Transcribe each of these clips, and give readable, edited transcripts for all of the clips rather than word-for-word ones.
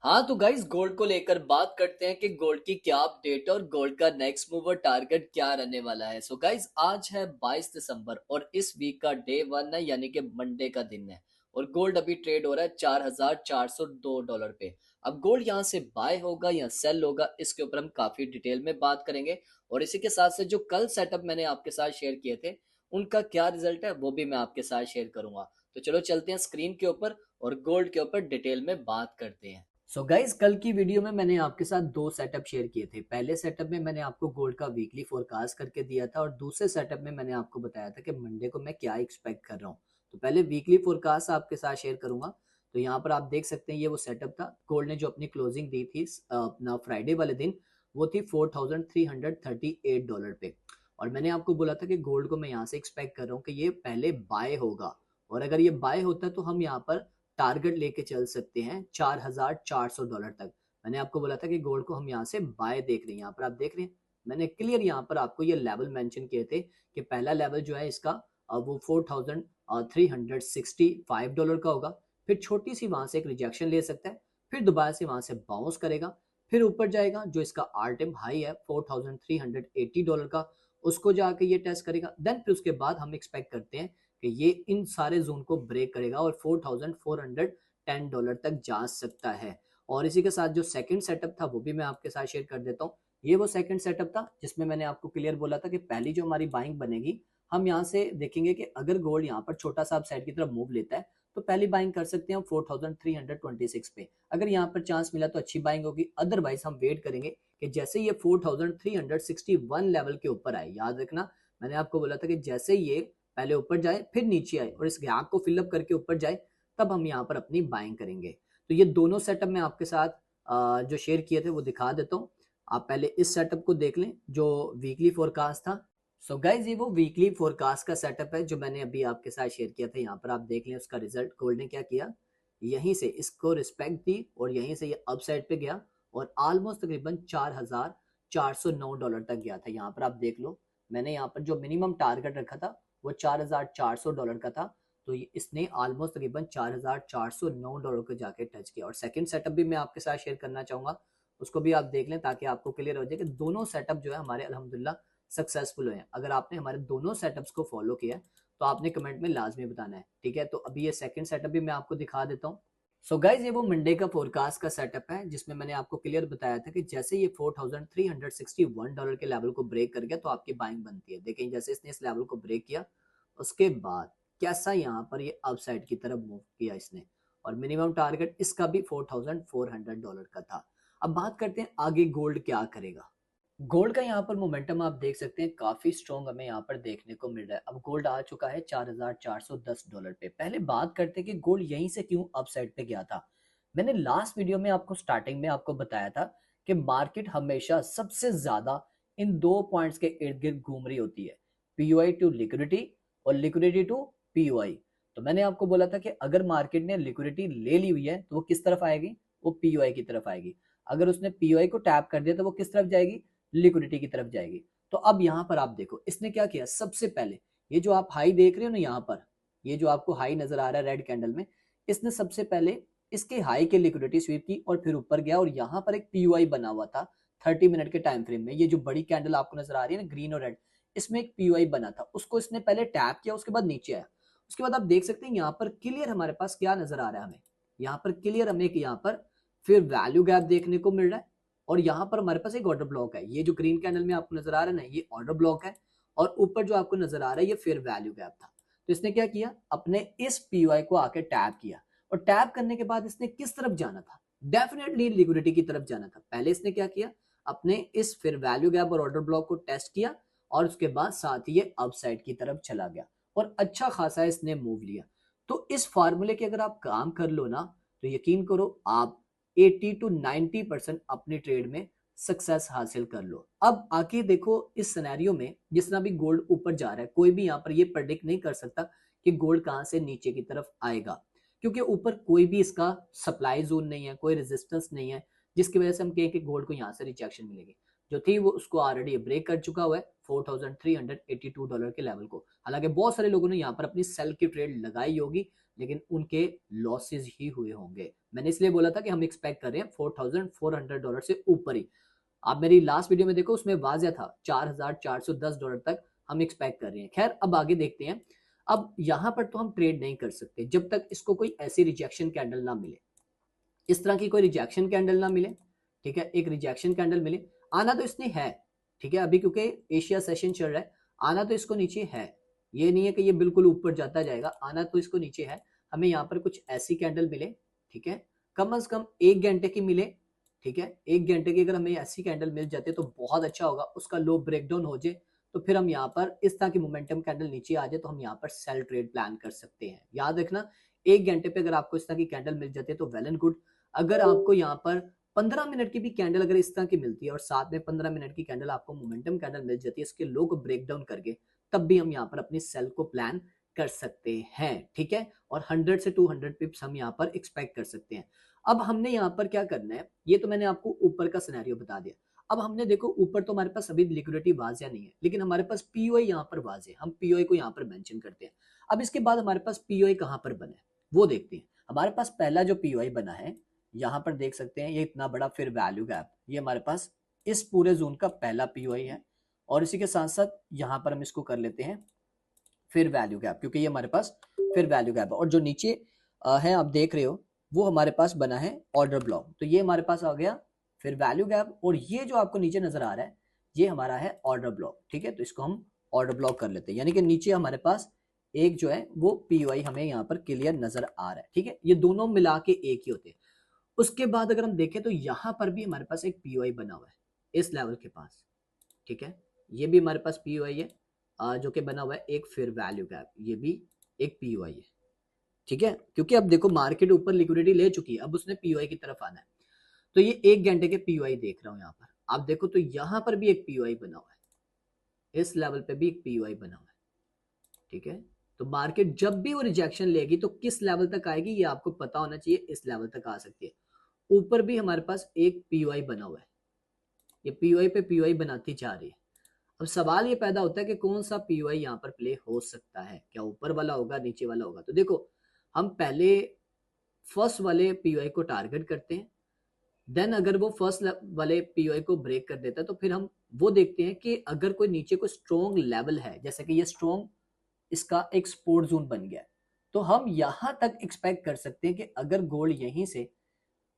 हाँ तो guys gold को लेकर बात करते हैं कि गोल्ड की क्या अपडेट है और गोल्ड का नेक्स्ट मूव और टारगेट क्या रहने वाला है। सो गाइस आज है 22 दिसंबर और इस वीक का डे 1 है यानी कि मंडे का दिन है। और गोल्ड अभी ट्रेड हो रहा है $4,402 पे। अब गोल्ड यहाँ से बाय होगा या सेल होगा इसके ऊपर हम काफी डिटेल में बात करेंगे। और इसी के साथ से जो कल सेटअप मैंने आपके साथ शेयर किए थे उनका क्या रिजल्ट है वो भी मैं आपके साथ शेयर करूंगा। तो चलो चलते हैं स्क्रीन के ऊपर और गोल्ड के ऊपर डिटेल में बात करते हैं। सो गाइज कल की वीडियो में मैंने आपके साथ दो सेटअप शेयर किए थे। पहले सेटअप में मैंने आपको गोल्ड का वीकली फोरकास्ट करके दिया था और दूसरे सेटअप में मैंने आपको बताया था कि मंडे को मैं क्या एक्सपेक्ट कर रहा हूँ। तो पहले वीकली फोरकास्ट आपके साथ शेयर करूंगा। तो यहाँ पर आप देख सकते हैं ये वो सेटअप था। गोल्ड ने जो अपनी क्लोजिंग दी थी अपना फ्राइडे वाले दिन वो थी $4,338 पे। और मैंने आपको बोला था कि गोल्ड को मैं यहाँ से एक्सपेक्ट कर रहा हूँ कि ये पहले बाय होगा। और अगर ये बाय होता है तो हम यहाँ पर टारगेट लेके चल सकते हैं $4,400 तक। मैंने आपको बोला था कि गोल्ड को हम यहाँ से बाय देख रहे हैं। यहाँ पर आप देख रहे हैं मैंने क्लियर यहाँ पर आपको ये लेवल मेंशन किए थे कि पहला लेवल जो है इसका वो $4,365 का होगा। फिर छोटी सी वहां से एक रिजेक्शन ले सकता है, फिर दोबारा से वहां से बाउंस करेगा, फिर ऊपर जाएगा जो इसका आर टाइम हाई है $4,380 का, उसको जाके ये टेस्ट करेगा। देन फिर उसके बाद हम एक्सपेक्ट करते हैं कि ये इन सारे जोन को ब्रेक करेगा और $4,410 तक जा सकता है। और इसी के साथ जो सेकंड सेटअप था वो भी मैं आपके साथ शेयर कर देता हूँ। ये वो सेकंड सेटअप था जिसमें मैंने आपको क्लियर बोला था कि पहली जो हमारी बाइंग बनेगी हम यहाँ से देखेंगे कि अगर गोल्ड यहाँ पर छोटा सा अपसाइड की तरफ मूव लेता है तो पहली बाइंग कर सकते हैं हम 4,326 पे। अगर यहाँ पर चांस मिला तो अच्छी बाइंग होगी, अदरवाइज हम वेट करेंगे कि जैसे ये 4,361 लेवल के ऊपर आए। याद रखना मैंने आपको बोला था कि जैसे ये पहले ऊपर जाए फिर नीचे आए और इस गैप को फिलअप करके ऊपर जाए तब हम यहाँ पर अपनी बाइंग करेंगे। तो ये दोनों सेटअप मैं आपके साथ जो शेयर किए थे वो दिखा देता हूँ। आप पहले इस सेटअप को देख लें जो वीकली फोरकास्ट था। सो गाइज ये वो वीकली फोरकास्ट का सेटअप है जो मैंने अभी आपके साथ शेयर किया था। यहाँ पर आप देख लें उसका रिजल्ट गोल्ड ने क्या किया, यहीं से इसको रिस्पेक्ट दी और यहीं से ये अप साइड पे गया और ऑलमोस्ट तकरीबन $4,409 तक गया था। यहाँ पर आप देख लो मैंने यहाँ पर जो मिनिमम टारगेट रखा था वो $4,400 का था। तो इसने ऑलमोस्ट तकरीबन $4,409 को जाके टच किया। और सेकंड सेटअप भी मैं आपके साथ शेयर करना चाहूंगा, उसको भी आप देख लें ताकि आपको क्लियर हो जाए कि दोनों सेटअप जो है हमारे अल्हम्दुलिल्लाह सक्सेसफुल हुए। अगर आपने हमारे दोनों सेटअप्स को फॉलो किया तो आपने कमेंट में लाजमी बताना है, ठीक है। तो अभी ये सेकंड सेटअप भी मैं आपको दिखा देता हूँ। सो गाइज ये वो मंडे का फोरकास्ट का सेटअप है जिसमें मैंने आपको क्लियर बताया था कि जैसे ये $4,361 के लेवल को ब्रेक कर गया तो आपकी बाइंग बनती है। देखें जैसे इसने इस लेवल को ब्रेक किया उसके बाद कैसा यहाँ पर ये अपसाइड की तरफ मूव किया इसने। और मिनिमम टारगेट इसका भी $4,400 का था। अब बात करते हैं आगे गोल्ड क्या करेगा। गोल्ड का यहाँ पर मोमेंटम आप देख सकते हैं काफी स्ट्रॉन्ग हमें यहाँ पर देखने को मिल रहा है। अब गोल्ड आ चुका है $4,410 पे। पहले बात करते हैं कि गोल्ड यहीं से क्यों अपसाइड पे गया था। मैंने लास्ट वीडियो में आपको स्टार्टिंग में आपको बताया था कि मार्केट हमेशा सबसे ज्यादा इन दो पॉइंट्स के इर्द गिर्द घूम रही होती है, पीयूआई टू लिक्विडिटी और लिक्विडिटी टू पीयूआई। तो मैंने आपको बोला था कि अगर मार्केट ने लिक्विडिटी ले ली हुई है तो वो किस तरफ आएगी, वो पीयूआई की तरफ आएगी। अगर उसने पीयूआई को टैप कर दिया तो वो किस तरफ जाएगी, लिक्विडिटी की तरफ जाएगी। तो अब यहाँ पर आप देखो इसने क्या किया, सबसे पहले ये जो आप हाई देख रहे हो ना यहाँ पर, ये जो आपको हाई नजर आ रहा है रेड कैंडल में, इसने सबसे पहले इसके हाई के लिक्विडिटी स्वीप की और फिर ऊपर गया और यहाँ पर एक पीयूआई बना हुआ था 30 मिनट के टाइम फ्रेम में। ये जो बड़ी कैंडल आपको नजर आ रही है ना ग्रीन और रेड, इसमें एक पीयूआई बना था, उसको इसने पहले टैप किया उसके बाद नीचे आया। उसके बाद आप देख सकते हैं यहाँ पर क्लियर हमारे पास क्या नजर आ रहा है, हमें यहाँ पर क्लियर हमें यहाँ पर फिर वैल्यू गैप देखने को मिल रहा है और यहाँ पर हमारे पास एक ऑर्डर ब्लॉक है। ये जो ग्रीन कैंडल में आपको नजर आ रहा है ना ये ऑर्डर ब्लॉक है और ऊपर जो आपको नजर आ रहा है ये फेयर वैल्यू गैप था। तो इसने क्या किया, अपने इस पीयूआई को आके टैप किया और टैप करने के बाद इसने किस तरफ जाना था, डेफिनेटली लिक्विडिटी की तरफ जाना था। पहले इसने क्या किया, अपने इस फेयर वैल्यू गैप और ऑर्डर ब्लॉक को टेस्ट किया और उसके बाद साथ ही ये अपसाइड की तरफ चला गया और अच्छा खासा इसने मूव लिया। तो इस फार्मूले के अगर आप काम कर लो ना तो यकीन करो आप 80 to 90% अपनी ट्रेड में सक्सेस हासिल कर लो। अब आके देखो इस सिनेरियो में जिस तरह भी गोल्ड ऊपर जा रहा है, कोई भी यहाँ पर ये प्रेडिक्ट नहीं कर सकता कि गोल्ड कहाँ से नीचे की तरफ आएगा, क्योंकि ऊपर कोई भी इसका सप्लाई जोन नहीं है, कोई रेजिस्टेंस नहीं है जिसकी वजह से हम कहें कि गोल्ड को यहाँ से रिजेक्शन मिलेगी। जो थी वो उसको ऑलरेडी ब्रेक कर चुका हुआ है $4,382 के लेवल को। हालांकि बहुत सारे लोगों ने यहाँ पर अपनी सेल की ट्रेड लगाई होगी, लेकिन उनके लॉसेज ही हुए होंगे। मैंने इसलिए बोला था कि हम एक्सपेक्ट कर रहे हैं $4,400 से ऊपर ही। आप मेरी लास्ट वीडियो में देखो, उसमें वाजह था $4,410 तक हम एक्सपेक्ट कर रहे हैं। खैर अब आगे देखते हैं। अब यहाँ पर तो हम ट्रेड नहीं कर सकते जब तक इसको कोई ऐसी रिजेक्शन कैंडल ना मिले, इस तरह की कोई रिजेक्शन कैंडल ना मिले, ठीक है। एक रिजेक्शन कैंडल मिले, आना तो इसने है, ठीक है। अभी क्योंकि एशिया सेशन चल रहा है, आना तो इसको नीचे है, ये नहीं है कि ये बिल्कुल ऊपर जाता जाएगा, आना तो इसको नीचे है। हमें यहाँ पर कुछ ऐसी कैंडल मिले, ठीक है, कम से कम 1 घंटे की मिले, ठीक है। 1 घंटे की अगर हमें ऐसी कैंडल मिल जाती है तो बहुत अच्छा होगा। उसका लो ब्रेकडाउन हो जाए तो फिर हम यहाँ पर इस तरह की मोमेंटम कैंडल नीचे आ जाए तो हम यहाँ पर सेल ट्रेड प्लान कर सकते हैं। याद रखना, 1 घंटे पे अगर आपको इस तरह की कैंडल मिल जाती है तो वेल एंड गुड। अगर आपको यहाँ पर 15 मिनट की भी कैंडल अगर इस तरह की मिलती है और साथ में 15 मिनट की कैंडल आपको मोमेंटम कैंडल मिल जाती है इसके लो को ब्रेक डाउन करके, तब भी हम यहाँ पर अपनी सेल को प्लान कर सकते हैं, ठीक है। और 100 से 200 पिप्स हम यहाँ पर एक्सपेक्ट कर सकते हैं। अब हमने यहाँ पर क्या करना है, ये तो मैंने आपको ऊपर का सिनेरियो बता दिया। अब हमने देखो ऊपर तो हमारे पास अभी लिक्विडिटी वाजिया नहीं है, लेकिन हमारे पास पीओआई यहाँ पर वाजिया है, हम पीओआई को यहाँ पर मेंशन करते हैं। अब इसके बाद हमारे पास पीओआई कहाँ पर बना है वो देखते हैं। हमारे पास पहला जो पीओआई बना है, यहाँ पर देख सकते हैं, ये इतना बड़ा फिर वैल्यू गैप, ये हमारे पास इस पूरे जोन का पहला पीओआई है। और इसी के साथ साथ यहाँ पर हम इसको कर लेते हैं फिर वैल्यू गैप, क्योंकि ये हमारे पास फिर वैल्यू गैप है। और जो नीचे है आप देख रहे हो वो हमारे पास बना है ऑर्डर ब्लॉक, तो ये हमारे पास आ गया फिर वैल्यू गैप। और ये जो आपको नीचे नजर आ रहा है ये हमारा है ऑर्डर ब्लॉक, ठीक है। तो इसको हम ऑर्डर ब्लॉक कर लेते हैं, यानी कि नीचे हमारे पास एक जो है वो पीओआई हमें यहाँ पर क्लियर नजर आ रहा है, ठीक है। ये दोनों मिला के एक ही होते हैं। उसके बाद अगर हम देखें तो यहाँ पर भी हमारे पास एक पीओआई बना हुआ है इस लेवल के पास, ठीक है। ये भी हमारे पास पीओआई है जो कि बना हुआ है एक फिर वैल्यू गैप, ये भी एक पीओआई है, ठीक है। क्योंकि अब देखो मार्केट ऊपर लिक्विडिटी ले चुकी है, अब उसने पीओआई की तरफ आना है। तो ये 1 घंटे के पीओआई देख रहा हूं यहाँ पर, आप देखो तो यहाँ पर भी एक पीओआई बना हुआ है, इस लेवल पे भी एक पीओआई बना हुआ है, ठीक है। तो मार्केट जब भी वो रिजेक्शन लेगी तो किस लेवल तक आएगी ये आपको पता होना चाहिए, इस लेवल तक आ सकती है। ऊपर भी हमारे पास एक पीओआई बना हुआ है, ये पीओआई पे पीओआई बनाती जा रही है। अब सवाल ये पैदा होता है कि कौन सा पीओआई यहाँ पर प्ले हो सकता है, क्या ऊपर वाला होगा नीचे वाला होगा। तो देखो हम पहले फर्स्ट वाले पीओआई को टारगेट करते हैं, देन अगर वो फर्स्ट वाले पीओआई को ब्रेक कर देता है तो फिर हम वो देखते हैं कि अगर कोई नीचे कोई स्ट्रॉन्ग लेवल है, जैसे कि ये स्ट्रॉन्ग इसका एक सपोर्ट जोन बन गया है, तो हम यहां तक एक्सपेक्ट कर सकते हैं कि अगर गोल्ड यहीं से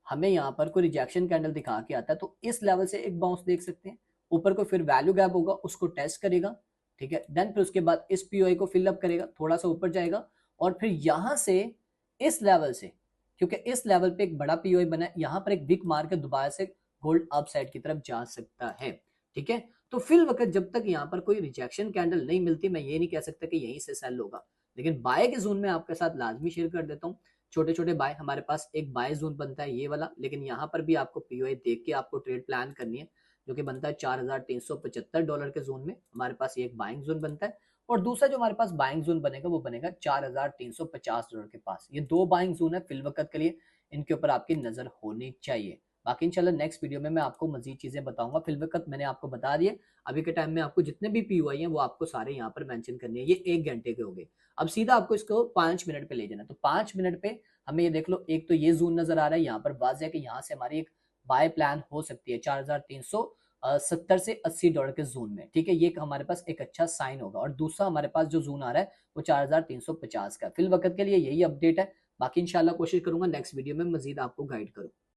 हमें यहाँ पर कोई रिजेक्शन कैंडल दिखा के आता है तो इस लेवल से एक बाउंस देख सकते हैं। ऊपर को फिर वैल्यू गैप होगा, उसको टेस्ट करेगा, ठीक है। देन फिर उसके बाद इस पीओआई को फिलअप करेगा, थोड़ा सा ऊपर जाएगा और फिर यहां से इस लेवल से, क्योंकि इस लेवल पे एक बड़ा पीओआई बना है, यहाँ पर एक विक मार के दोबारा से गोल्ड अप साइड की तरफ जा सकता है, ठीक है। तो फिर वक्त जब तक यहाँ पर कोई रिजेक्शन कैंडल नहीं मिलती, मैं ये नहीं कह सकता कि यहीं से सेल होगा, लेकिन बाय के जोन में आपके साथ लाजमी शेयर कर देता हूँ। छोटे छोटे बाय, हमारे पास एक बाय जोन बनता है ये वाला, लेकिन यहाँ पर भी आपको पीओआई देख के आपको ट्रेड प्लान करनी है, जो कि बनता है $4,375 के जोन में हमारे पास एक बाइंग जोन बनता है। और दूसरा जो हमारे पास बाइंग जोन बनेगा वो बनेगा $4,350 के पास। ये दो बाइंग जोन है फिल वक्त के लिए, इनके ऊपर आपकी नजर होनी चाहिए। बाकी इंशाल्लाह नेक्स्ट वीडियो में मैं आपको मजीद चीजें बताऊंगा। फिल वक्त मैंने आपको बता दिए, अभी के टाइम में आपको जितने भी पीओआई हैं वो आपको सारे यहाँ पर मेंशन करने हैं। ये 1 घंटे के हो गए। अब सीधा आपको इसको 5 मिनट पे ले जाना, तो 5 मिनट पे हमें ये देख लो, एक तो ये जोन नजर आ रहा है, यहाँ पर वाज़ है कि यहाँ से हमारी एक बाय प्लान हो सकती है 4,370 से $80 के जोन में, ठीक है। ये हमारे पास एक अच्छा साइन होगा। और दूसरा हमारे पास जो जोन आ रहा है वो 4,350 का। फिल वक्त के लिए यही अपडेट है। बाकी इंशाल्लाह कोशिश करूंगा नेक्स्ट वीडियो में मजीद आपको गाइड करूं।